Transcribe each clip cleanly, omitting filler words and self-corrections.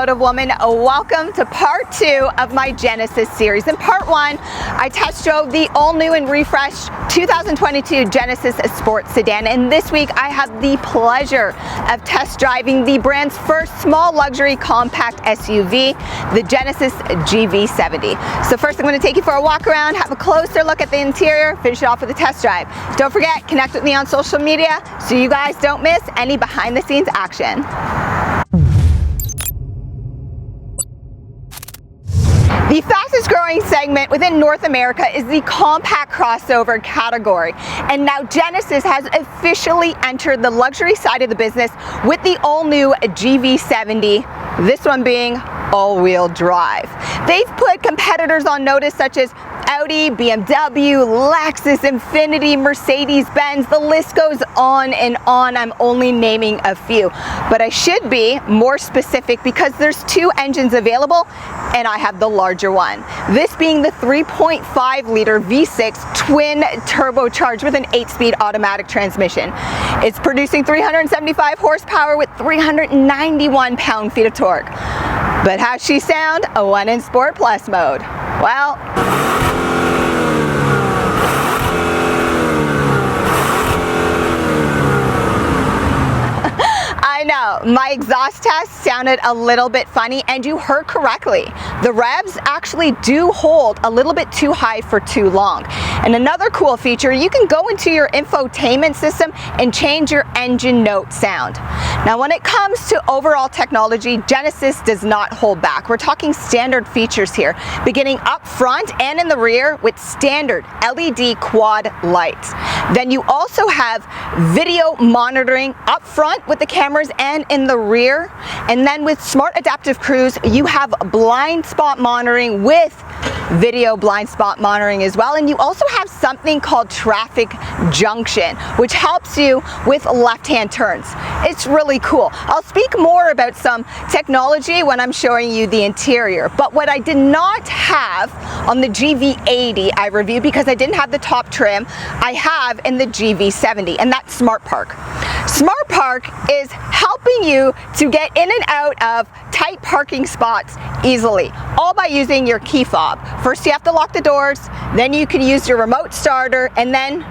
AutomotiveWoman. Welcome to part 2 of my Genesis series. In part 1, I test drove the all-new and refreshed 2022 Genesis Sport Sedan, and this week I have the pleasure of test driving the brand's first small luxury compact SUV, the Genesis GV70. So first I'm going to take you for a walk around, have a closer look at the interior, finish it off with a test drive. Don't forget, connect with me on social media so you guys don't miss any behind-the-scenes action. The fastest growing segment within North America is the compact crossover category. And now Genesis has officially entered the luxury side of the business with the all-new GV70, this one being all-wheel drive. They've put competitors on notice such as Audi, BMW, Lexus, Infiniti, Mercedes, Benz, the list goes on and on. I'm only naming a few, but I should be more specific because there's 2 engines available and I have the larger one. This being the 3.5 liter V6 twin turbocharged with an 8-speed automatic transmission. It's producing 375 horsepower with 391 pound-feet of torque. But how's she sound when in Sport Plus mode? Well, I know, my exhaust test sounded a little bit funny, and you heard correctly. The revs actually do hold a little bit too high for too long. And another cool feature, you can go into your infotainment system and change your engine note sound. Now when it comes to overall technology, Genesis does not hold back. We're talking standard features here, beginning up front and in the rear with standard LED quad lights. Then you also have video monitoring up front with the cameras and in the rear. And then with Smart Adaptive Cruise, you have blind spot monitoring with video blind spot monitoring as well. And you also have something called traffic junction, which helps you with left-hand turns. It's really cool. I'll speak more about some technology when I'm showing you the interior. But what I did not have on the GV80 I reviewed, because I didn't have the top trim, I have in the GV70, and that's Smart Park. Smart Park is helping you to get in and out of tight parking spots easily, all by using your key fob. First you have to lock the doors, then you can use your remote starter, and then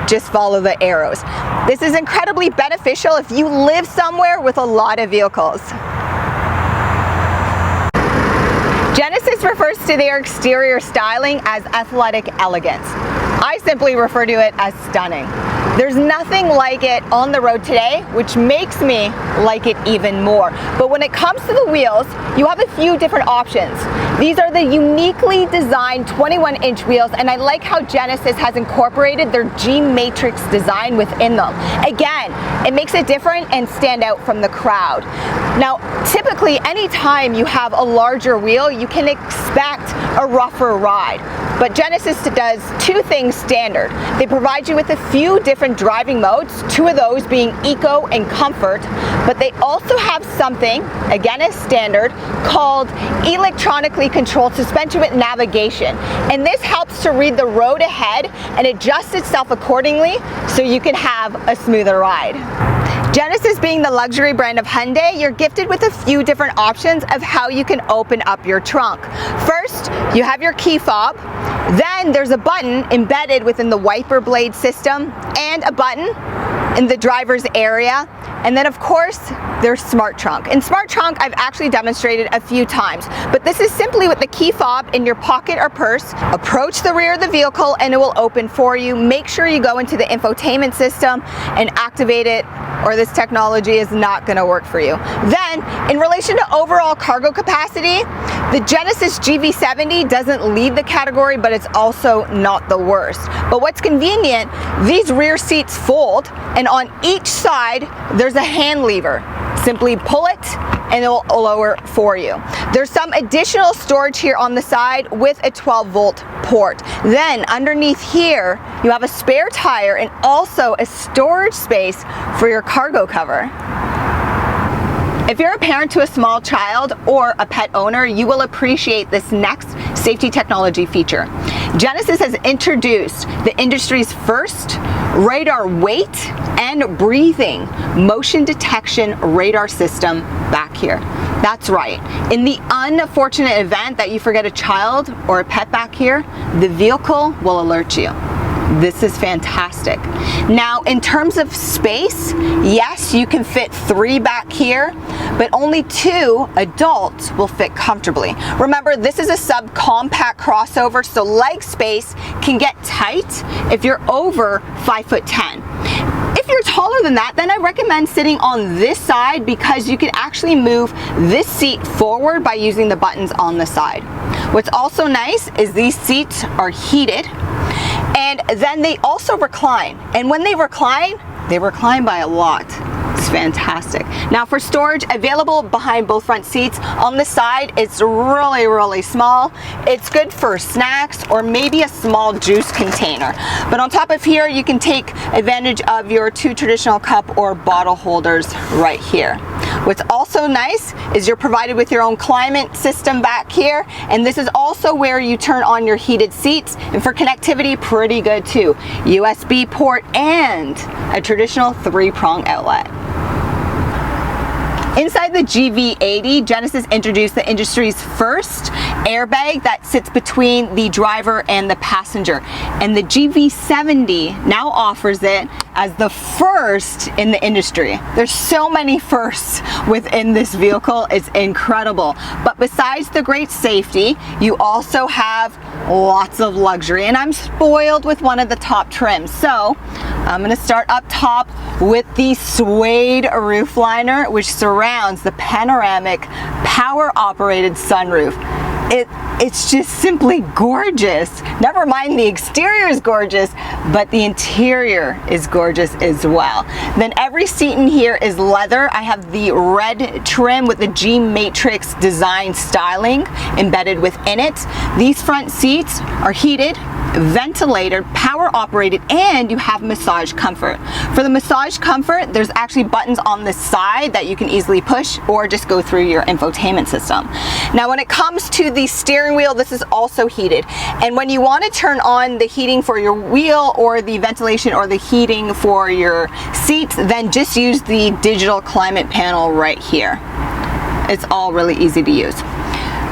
just follow the arrows. This is incredibly beneficial if you live somewhere with a lot of vehicles. Genesis refers to their exterior styling as athletic elegance. I simply refer to it as stunning. There's nothing like it on the road today, which makes me like it even more. But when it comes to the wheels, you have a few different options. These are the uniquely designed 21-inch wheels, and I like how Genesis has incorporated their G-Matrix design within them. Again, it makes it different and stand out from the crowd. Now, typically, anytime you have a larger wheel, you can expect a rougher ride. But Genesis does 2 things standard. They provide you with a few different driving modes, 2 of those being eco and comfort, but they also have something, again as standard, called electronically controlled suspension with navigation. And this helps to read the road ahead and adjust itself accordingly so you can have a smoother ride. Genesis being the luxury brand of Hyundai, you're gifted with a few different options of how you can open up your trunk. First, you have your key fob. Then there's a button embedded within the wiper blade system and a button in the driver's area. And then of course, there's Smart Trunk. In Smart Trunk, I've actually demonstrated a few times, but this is simply with the key fob in your pocket or purse. Approach the rear of the vehicle and it will open for you. Make sure you go into the infotainment system and activate it, or this technology is not going to work for you. Then, in relation to overall cargo capacity, the Genesis GV70 doesn't lead the category, but it's also not the worst. But what's convenient, these rear seats fold, and on each side, there's a hand lever. Simply pull it and it will lower for you. There's some additional storage here on the side with a 12-volt port. Then underneath here, you have a spare tire and also a storage space for your cargo cover. If you're a parent to a small child or a pet owner, you will appreciate this next safety technology feature. Genesis has introduced the industry's first radar weight and breathing motion detection radar system back here. That's right. In the unfortunate event that you forget a child or a pet back here, the vehicle will alert you. This is fantastic. Now, in terms of space, yes, you can fit 3 back here, but only 2 adults will fit comfortably. Remember, this is a subcompact crossover, so leg space can get tight if you're over 5'10". If you're taller than that, then I recommend sitting on this side because you can actually move this seat forward by using the buttons on the side. What's also nice is these seats are heated, and then they also recline. And when they recline by a lot. It's fantastic. Now for storage, available behind both front seats. On the side, it's really small. It's good for snacks or maybe a small juice container. But on top of here, you can take advantage of your 2 traditional cup or bottle holders right here. What's also nice is you're provided with your own climate system back here, and this is also where you turn on your heated seats, and for connectivity, pretty good too. USB port and a traditional 3-prong outlet. Inside the GV80, Genesis introduced the industry's first airbag that sits between the driver and the passenger. And the GV70 now offers it as the first in the industry. There's so many firsts within this vehicle, it's incredible. But besides the great safety, you also have lots of luxury. And I'm spoiled with one of the top trims. So I'm gonna start up top with the suede roof liner, which surrounds the panoramic power-operated sunroof. It's just simply gorgeous. Never mind the exterior is gorgeous, but the interior is gorgeous as well. Then every seat in here is leather. I have the red trim with the G Matrix design styling embedded within it. These front seats are heated, ventilated, power operated, and you have massage comfort. For the massage comfort, there's actually buttons on the side that you can easily push or just go through your infotainment system. Now when it comes to the steering wheel, this is also heated, and when you want to turn on the heating for your wheel or the ventilation or the heating for your seats, then just use the digital climate panel right here. It's all really easy to use.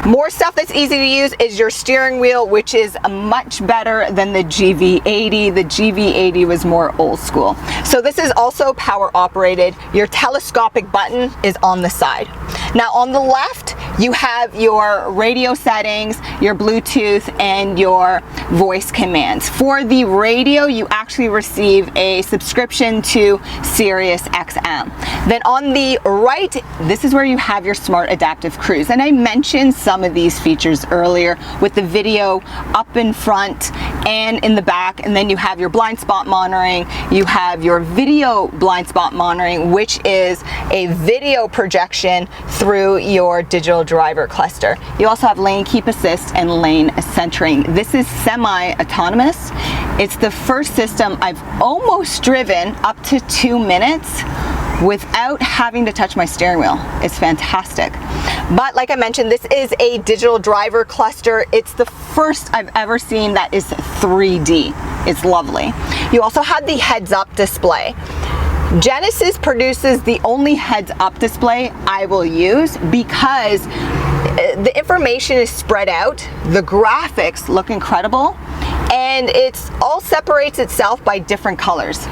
More stuff that's easy to use is your steering wheel, which is much better than the GV80. The GV80 was more old school. So this is also power operated. Your telescopic button is on the side. Now on the left, you have your radio settings, your Bluetooth, and your voice commands. For the radio, you actually receive a subscription to Sirius XM. Then on the right, this is where you have your smart adaptive cruise. And I mentioned some of these features earlier with the video up in front and in the back, and then you have your blind spot monitoring, you have your video blind spot monitoring, which is a video projection through your digital driver cluster. You also have lane keep assist and lane centering. This is semi-autonomous. It's the first system I've almost driven up to 2 minutes without having to touch my steering wheel. It's fantastic. But like I mentioned, this is a digital driver cluster. It's the first I've ever seen that is 3D. It's lovely. You also have the heads-up display. Genesis produces the only heads-up display I will use because the information is spread out, the graphics look incredible, and it's all separates itself by different colors.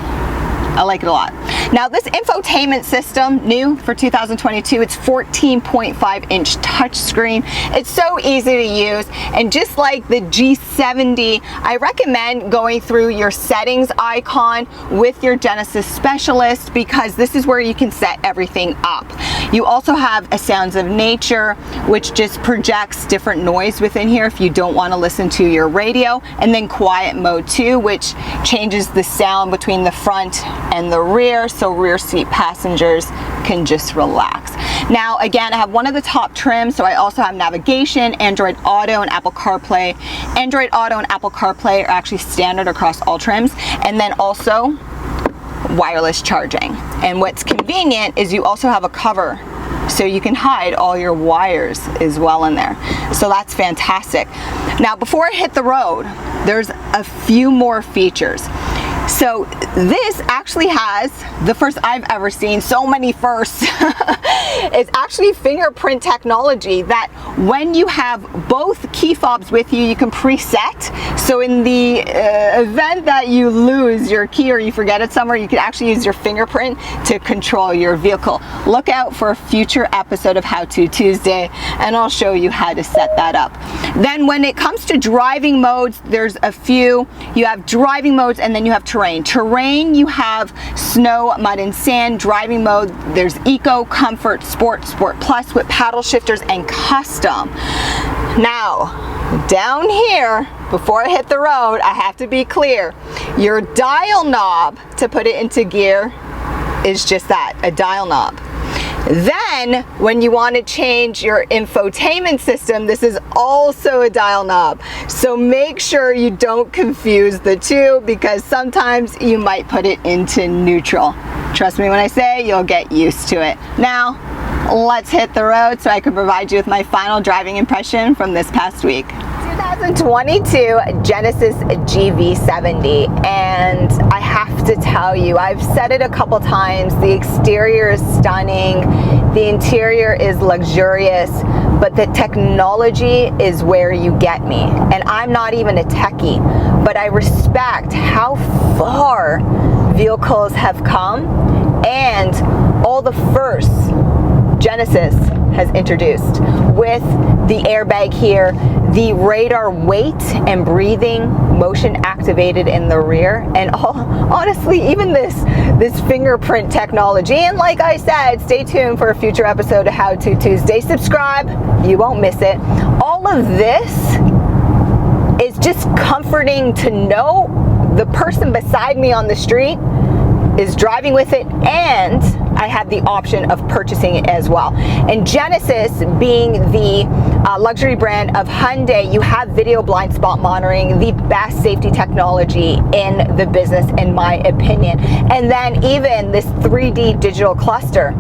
I like it a lot. Now this infotainment system, new for 2022, it's 14.5-inch touchscreen. It's so easy to use, and just like the G70, I recommend going through your settings icon with your Genesis specialist because this is where you can set everything up. You also have a sounds of nature, which just projects different noise within here if you don't want to listen to your radio, and then quiet mode too, which changes the sound between the front and the rear, so rear seat passengers can just relax. Now again, I have one of the top trims, so I also have navigation, Android Auto, and Apple CarPlay. Android Auto and Apple CarPlay are actually standard across all trims, and then also wireless charging. And what's convenient is you also have a cover so you can hide all your wires as well in there. So that's fantastic. Now, before I hit the road, there's a few more features. So this actually has the first I've ever seen, so many firsts. It's actually fingerprint technology that when you have both key fobs with you, you can preset. So in the event that you lose your key or you forget it somewhere, you can actually use your fingerprint to control your vehicle. Look out for a future episode of How To Tuesday, and I'll show you how to set that up. Then when it comes to driving modes, there's a few. You have driving modes and then you have terrain. Terrain, you have snow, mud, and sand. Driving mode, there's eco, comfort, sport, sport plus with paddle shifters, and custom. Now, down here, before I hit the road, I have to be clear. Your dial knob to put it into gear is just that, a dial knob. Then, when you want to change your infotainment system, this is also a dial knob. So make sure you don't confuse the two, because sometimes you might put it into neutral. Trust me when I say you'll get used to it. Now, let's hit the road so I can provide you with my final driving impression from this past week. 2022 Genesis GV70, and I have to tell you, I've said it a couple times, the exterior is stunning, the interior is luxurious, but the technology is where you get me. And I'm not even a techie, but I respect how far vehicles have come and all the firsts Genesis has introduced, with the airbag here, the radar weight and breathing motion activated in the rear, and honestly, even this fingerprint technology. And like I said, stay tuned for a future episode of How To Tuesday. Subscribe, you won't miss it. All of this is just comforting to know the person beside me on the street is driving with it, and I have the option of purchasing it as well. And Genesis, being the luxury brand of Hyundai, you have video blind spot monitoring, the best safety technology in the business, in my opinion. And then even this 3D digital cluster.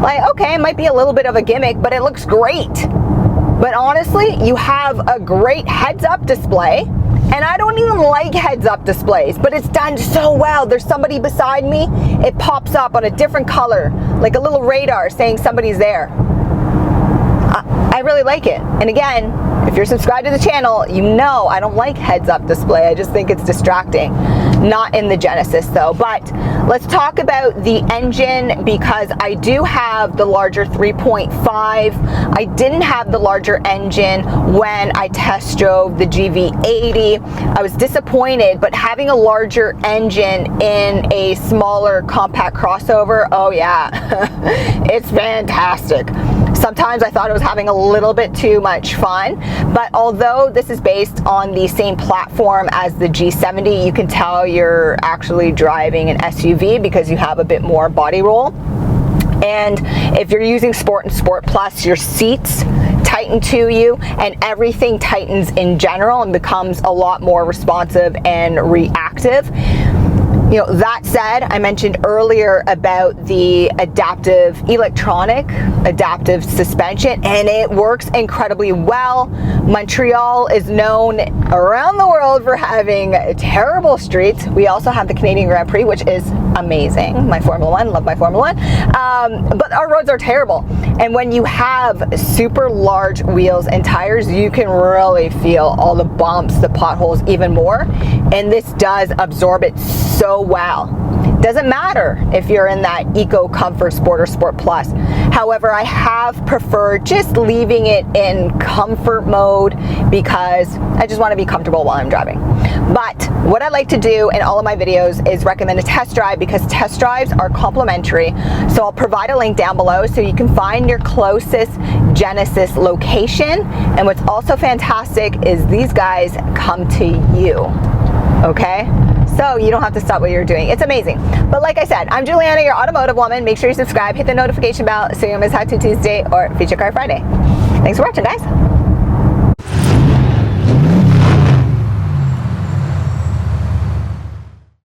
Like, okay, it might be a little bit of a gimmick, but it looks great. But honestly, you have a great heads-up display. And I don't even like heads-up displays, but it's done so well. There's somebody beside me, it pops up on a different color, like a little radar saying somebody's there. I really like it. And again, if you're subscribed to the channel, you know I don't like heads-up display. I just think it's distracting. Not in the Genesis though. But let's talk about the engine, because I do have the larger 3.5. I didn't have the larger engine when I test drove the GV80. I was disappointed, but having a larger engine in a smaller compact crossover, oh yeah, it's fantastic. Sometimes I thought I was having a little bit too much fun, but although this is based on the same platform as the G70, you can tell you're actually driving an SUV because you have a bit more body roll. And if you're using Sport and Sport Plus, your seats tighten to you and everything tightens in general and becomes a lot more responsive and reactive. You know, that said, I mentioned earlier about the adaptive suspension, and it works incredibly well. Montreal is known around the world for having terrible streets. We also have the Canadian Grand Prix, which is amazing. My Formula One, love my Formula One. But our roads are terrible. And when you have super large wheels and tires, you can really feel all the bumps, the potholes even more. And this does absorb it so well. Doesn't matter if you're in that Eco, Comfort, Sport, or Sport Plus. However, I have preferred just leaving it in comfort mode because I just want to be comfortable while I'm driving. But what I like to do in all of my videos is recommend a test drive, because test drives are complimentary. So I'll provide a link down below so you can find your closest Genesis location. And what's also fantastic is these guys come to you, okay? So you don't have to stop what you're doing. It's amazing. But like I said, I'm Juliana, your automotive woman. Make sure you subscribe, hit the notification bell so you don't miss How To Tuesday or Feature Car Friday. Thanks for watching, guys.